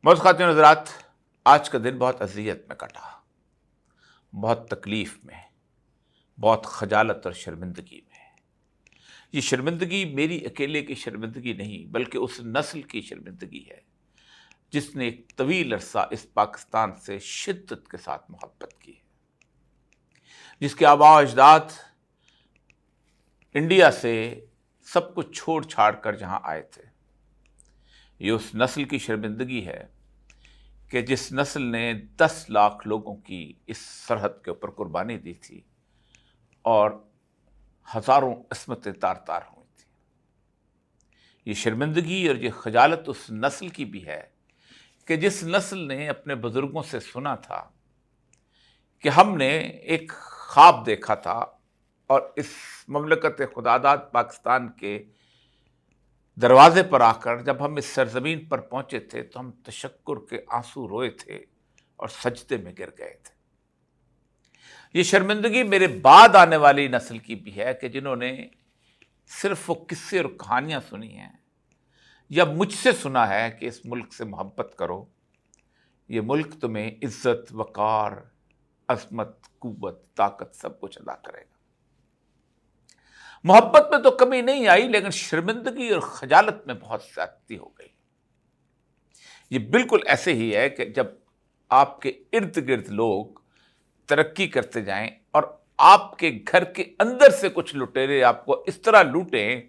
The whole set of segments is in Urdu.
موز خواتین حضرات، آج کا دن بہت اذیت میں کٹا، بہت تکلیف میں، بہت خجالت اور شرمندگی میں۔ یہ شرمندگی میری اکیلے کی شرمندگی نہیں، بلکہ اس نسل کی شرمندگی ہے جس نے ایک طویل عرصہ اس پاکستان سے شدت کے ساتھ محبت کی ہے، جس کے آباء و اجداد انڈیا سے سب کچھ چھوڑ چھاڑ کر جہاں آئے تھے۔ یہ اس نسل کی شرمندگی ہے کہ جس نسل نے 10 لاکھ لوگوں کی اس سرحد کے اوپر قربانی دی تھی اور ہزاروں عصمتیں تار تار ہوئی تھیں۔ یہ شرمندگی اور یہ خجالت اس نسل کی بھی ہے کہ جس نسل نے اپنے بزرگوں سے سنا تھا کہ ہم نے ایک خواب دیکھا تھا اور اس مملکت خداداد پاکستان کے دروازے پر آ کر جب ہم اس سرزمین پر پہنچے تھے تو ہم تشکر کے آنسو روئے تھے اور سجدے میں گر گئے تھے۔ یہ شرمندگی میرے بعد آنے والی نسل کی بھی ہے کہ جنہوں نے صرف وہ قصے اور کہانیاں سنی ہیں یا مجھ سے سنا ہے کہ اس ملک سے محبت کرو، یہ ملک تمہیں عزت، وقار، عظمت، قوت، طاقت سب کچھ ادا کرے گا۔ محبت میں تو کمی نہیں آئی، لیکن شرمندگی اور خجالت میں بہت زیادتی ہو گئی۔ یہ بالکل ایسے ہی ہے کہ جب آپ کے ارد گرد لوگ ترقی کرتے جائیں اور آپ کے گھر کے اندر سے کچھ لٹیرے آپ کو اس طرح لوٹیں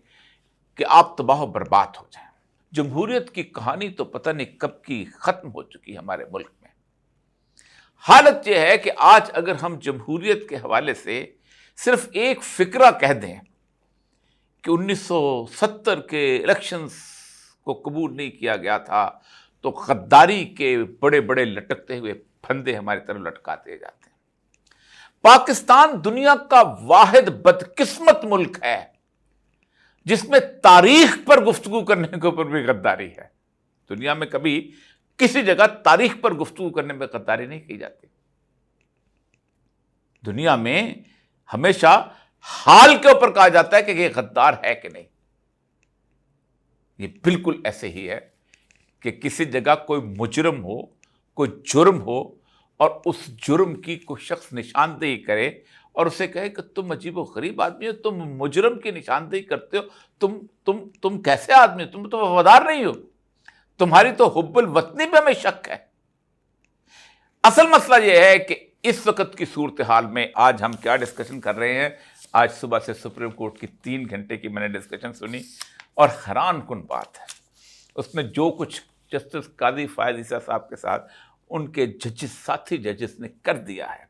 کہ آپ تباہ و برباد ہو جائیں۔ جمہوریت کی کہانی تو پتہ نہیں کب کی ختم ہو چکی ہمارے ملک میں۔ حالت یہ ہے کہ آج اگر ہم جمہوریت کے حوالے سے صرف ایک فقرہ کہہ دیں کہ 1970 کے الیکشنز کو قبول نہیں کیا گیا تھا تو غداری کے بڑے بڑے لٹکتے ہوئے پھندے ہماری طرف لٹکاتے جاتے ہیں۔ پاکستان دنیا کا واحد بدقسمت ملک ہے جس میں تاریخ پر گفتگو کرنے کے اوپر بھی غداری ہے۔ دنیا میں کبھی کسی جگہ تاریخ پر گفتگو کرنے میں غداری نہیں کی جاتی۔ دنیا میں ہمیشہ حال کے اوپر کہا جاتا ہے کہ یہ غدار ہے کہ نہیں۔ یہ بالکل ایسے ہی ہے کہ کسی جگہ کوئی مجرم ہو، کوئی جرم ہو اور اس جرم کی کوئی شخص نشاندہی کرے اور اسے کہے کہ تم عجیب و غریب آدمی ہو، تم مجرم کی نشاندہی کرتے ہو، تم کیسے آدمی ہو، تم تو وفادار نہیں ہو، تمہاری تو حب الوطنی پہ ہمیں شک ہے۔ اصل مسئلہ یہ ہے کہ اس وقت کی صورتحال میں آج ہم کیا ڈسکشن کر رہے ہیں۔ آج صبح سے سپریم کورٹ کی 3 گھنٹے کی میں نے ڈسکشن سنی اور حیران کن بات ہے، اس میں جو کچھ جسٹس قاضی فائز عیسیٰ صاحب کے ساتھ ان کے ججز، ساتھی ججز نے کر دیا ہے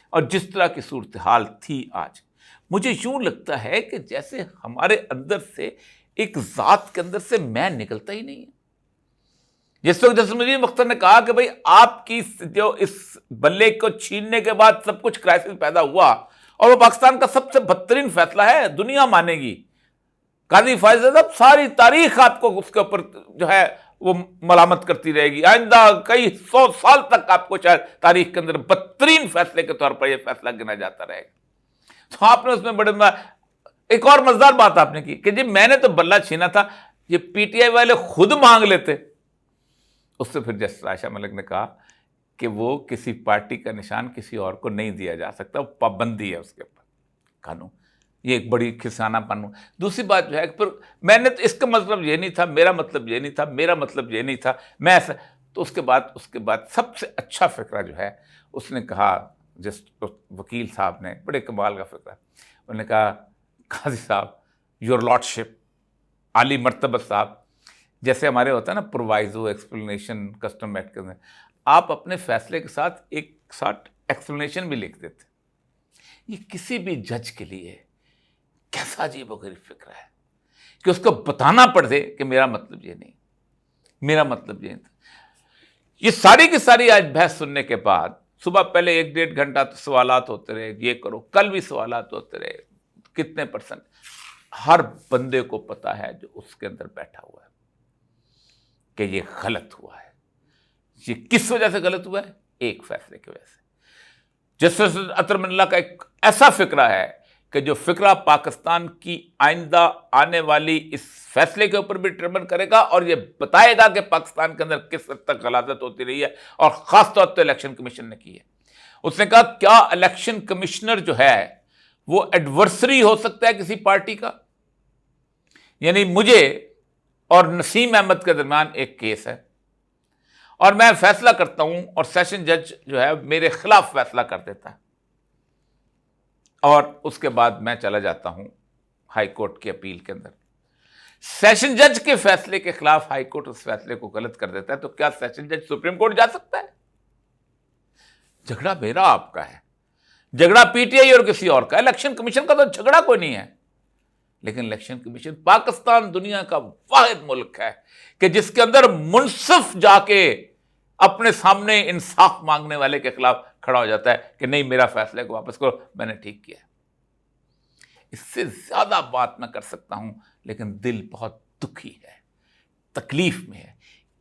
اور جس طرح کی صورتحال تھی آج، مجھے یوں لگتا ہے کہ جیسے ہمارے اندر سے ایک ذات کے اندر سے میں نکلتا ہی نہیں ہے۔ جس وقت جسٹس نذیر مختار نے کہا کہ بھئی آپ کی جو اس بلے کو چھیننے کے بعد سب کچھ کرائسس پیدا ہوا اور وہ پاکستان کا سب سے بدترین فیصلہ ہے، دنیا مانے گی، قاضی فائز صاحب ساری تاریخ آپ کو اس کے اوپر جو ہے وہ ملامت کرتی رہے گی، آئندہ کئی 100 سال تک آپ کو شاید تاریخ کے اندر بدترین فیصلے کے طور پر یہ فیصلہ گنا جاتا رہے گا۔ تو آپ نے اس میں بڑے ایک اور مزدار بات آپ نے کی کہ جی میں نے تو بلہ چھینا تھا، یہ پی ٹی آئی والے خود مانگ لیتے۔ اس سے پھر جسٹس عائشہ ملک نے کہا کہ وہ کسی پارٹی کا نشان کسی اور کو نہیں دیا جا سکتا، وہ پابندی ہے اس کے اوپر قانون۔ یہ ایک بڑی کھسانہ پن۔ دوسری بات جو ہے کہ پھر میں نے تو اس کا مطلب یہ نہیں تھا، میرا مطلب یہ نہیں تھا، میرا مطلب یہ نہیں تھا، میں ایسا۔ تو اس کے بعد سب سے اچھا فقرہ جو ہے اس نے کہا، جس وکیل صاحب نے، بڑے کمال کا فقرہ، انہوں نے کہا قاضی صاحب یور لارڈشپ، عالی مرتبہ صاحب، جیسے ہمارے ہوتا ہے نا پرووائزو، ایکسپلینیشن کسٹم ایکٹ کے اندر، آپ اپنے فیصلے کے ساتھ ایک ساتھ ایکسپلینیشن بھی لکھ دیتے۔ یہ کسی بھی جج کے لیے کیسا عجیب و غریب فکر ہے کہ اس کو بتانا پڑ دے کہ میرا مطلب یہ نہیں، میرا مطلب یہ نہیں تھا۔ یہ ساری کی ساری آج بحث سننے کے بعد صبح پہلے 1-1.5 گھنٹہ تو سوالات ہوتے رہے، یہ کرو، کل بھی سوالات ہوتے رہے، کتنے پرسنٹ، ہر بندے کو پتا ہے جو اس کے اندر بیٹھا ہوا ہے کہ یہ غلط ہوا ہے۔ یہ کس وجہ سے غلط ہوا ہے؟ ایک فیصلے کی وجہ سے۔ جسٹس اطہر من اللہ کا ایک ایسا فقرہ ہے کہ جو فقرہ پاکستان کی آئندہ آنے والی اس فیصلے کے اوپر بھی ڈٹرمن کرے گا اور یہ بتائے گا کہ پاکستان کے اندر کس حد تک غلاظت ہوتی رہی ہے اور خاص طور پہ الیکشن کمیشن نے کی ہے. اس نے کہا کیا الیکشن کمشنر جو ہے وہ ایڈورسری ہو سکتا ہے کسی پارٹی کا؟ یعنی مجھے اور نسیم احمد کے درمیان ایک کیس ہے اور میں فیصلہ کرتا ہوں اور سیشن جج جو ہے میرے خلاف فیصلہ کر دیتا ہے اور اس کے بعد میں چلا جاتا ہوں ہائی کورٹ کی اپیل کے اندر. سیشن جج کے فیصلے کے خلاف ہائی کورٹ اس فیصلے کو غلط کر دیتا ہے تو کیا سیشن جج سپریم کورٹ جا سکتا ہے؟ جھگڑا میرا آپ کا ہے, جھگڑا پی ٹی آئی اور کسی اور کا. الیکشن کمیشن کا تو جھگڑا کوئی نہیں ہے, لیکن الیکشن کمیشن پاکستان دنیا کا واحد ملک ہے کہ جس کے اندر منصف جا کے اپنے سامنے انصاف مانگنے والے کے خلاف کھڑا ہو جاتا ہے کہ نہیں میرا فیصلے کو واپس کرو, میں نے ٹھیک کیا. اس سے زیادہ بات میں کر سکتا ہوں لیکن دل بہت دکھی ہے, تکلیف میں ہے.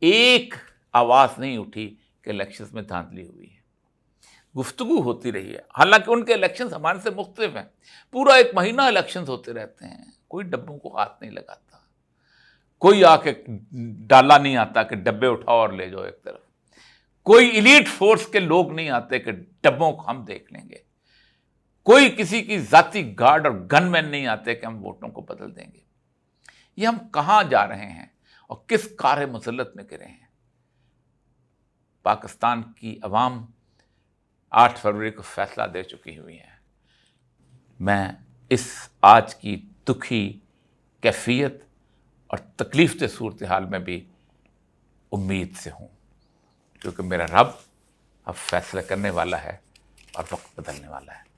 ایک آواز نہیں اٹھی کہ الیکشنز میں دھاندلی ہوئی ہے. گفتگو ہوتی رہی ہے, حالانکہ ان کے الیکشنز ہمارے سے مختلف ہیں. پورا ایک مہینہ الیکشنز ہوتے رہتے ہیں, کوئی ڈبوں کو ہاتھ نہیں لگاتا, کوئی آ کے ڈالا نہیں آتا کہ ڈبے اٹھاؤ اور لے جاؤ ایک طرف, کوئی ایلیٹ فورس کے لوگ نہیں آتے کہ ڈبوں کو ہم دیکھ لیں گے, کوئی کسی کی ذاتی گارڈ اور گن مین نہیں آتے کہ ہم ووٹوں کو بدل دیں گے. یہ ہم کہاں جا رہے ہیں اور کس کار مذلت میں گرے ہیں؟ پاکستان کی عوام 8 فروری کو فیصلہ دے چکی ہوئی ہے. میں اس آج کی دکھی کیفیت اور تکلیف دہ صورتحال میں بھی امید سے ہوں, کیونکہ میرا رب اب فیصلہ کرنے والا ہے اور وقت بدلنے والا ہے.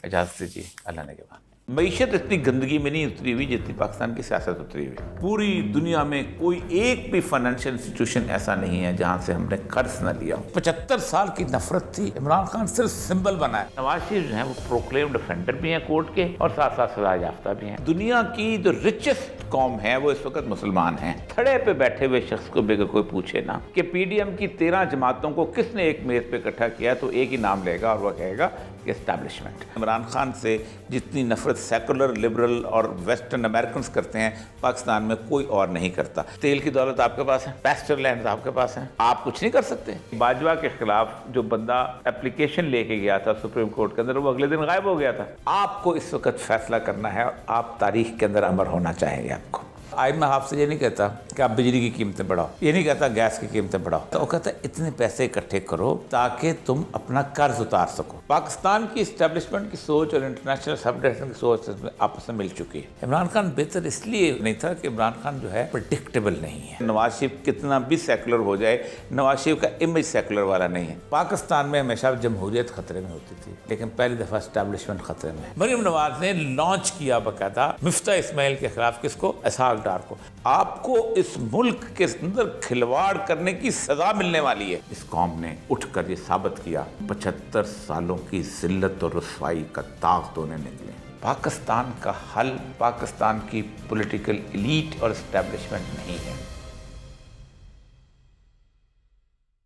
اجازت دیجیے, اللہ نے کے بعد. معیشت اتنی گندگی میں نہیں اتری ہوئی جتنی پاکستان کی سیاست اتری ہوئی. پوری دنیا میں کوئی ایک بھی فائنینشیل انسٹیٹیوشن ایسا نہیں ہے جہاں سے ہم نے قرض نہ لیا. 75 سال کی نفرت تھی, عمران خان صرف سمبل بنا ہے. نواز شریف جو ہیں وہ پروکلیمڈ افینڈر بھی ہیں کورٹ کے اور ساتھ ساتھ سزا یافتہ بھی ہیں. دنیا کی جو رچسٹ قوم ہے وہ اس وقت مسلمان ہیں. تھڑے پہ بیٹھے ہوئے شخص کو بھی کوئی پوچھے نا کہ پی ڈی ایم کی 13 جماعتوں کو کس نے ایک میز پہ اکٹھا کیا تو ایک ہی نام لے گا اور وہ کہے گا کہ اسٹیبلشمنٹ. عمران خان سے جتنی نفرت سیکولر, لبرل اور ویسٹرن امریکنز کرتے ہیں پاکستان میں کوئی اور نہیں کرتا. تیل کی دولت آپ کے پاس ہے, پیسچر لینڈز آپ کے پاس ہیں, آپ کچھ نہیں کر سکتے. باجوہ کے خلاف جو بندہ اپلیکیشن لے کے گیا تھا سپریم کورٹ کے اندر وہ اگلے دن غائب ہو گیا تھا. آپ کو اس وقت فیصلہ کرنا ہے اور آپ تاریخ کے اندر امر ہونا چاہیے. آپ کو IMF آپ سے یہ نہیں کہتا کہ آپ بجلی کی قیمتیں بڑھاؤ, یہ نہیں کہتا گیس کی قیمتیں بڑھاؤ, تو وہ کہتا ہے اتنے پیسے اکٹھے کرو تاکہ تم اپنا قرض اتار سکو. پاکستان کی اسٹیبلشمنٹ کی سوچ اور انٹرنیشنل سبڈیشن کی سوچ آپس میں مل چکی ہے. عمران خان بہتر اس لیے نہیں تھا کہ عمران خان جو ہے پریڈکٹیبل نہیں ہے. نواز شریف کتنا بھی سیکولر ہو جائے, نواز شریف کا امیج سیکولر والا نہیں ہے. پاکستان میں ہمیشہ جمہوریت خطرے میں ہوتی تھی لیکن پہلی دفعہ اسٹیبلشمنٹ خطرے میں. مریم نواز نے لانچ کیا باقاعدہ مفتاح اسماعیل کے خلاف, کس کو؟ اسحاق ڈار کو. آپ کو اس ملک کے اندر کھلواڑ کرنے کی سزا ملنے والی ہے. اس قوم نے اٹھ کر یہ ثابت کیا 75 سالوں کی ذلت اور رسوائی کا داغ دھونے نکلے. پاکستان کا حل پاکستان کی پولیٹیکل ایلیٹ اور اسٹیبلشمنٹ نہیں ہے.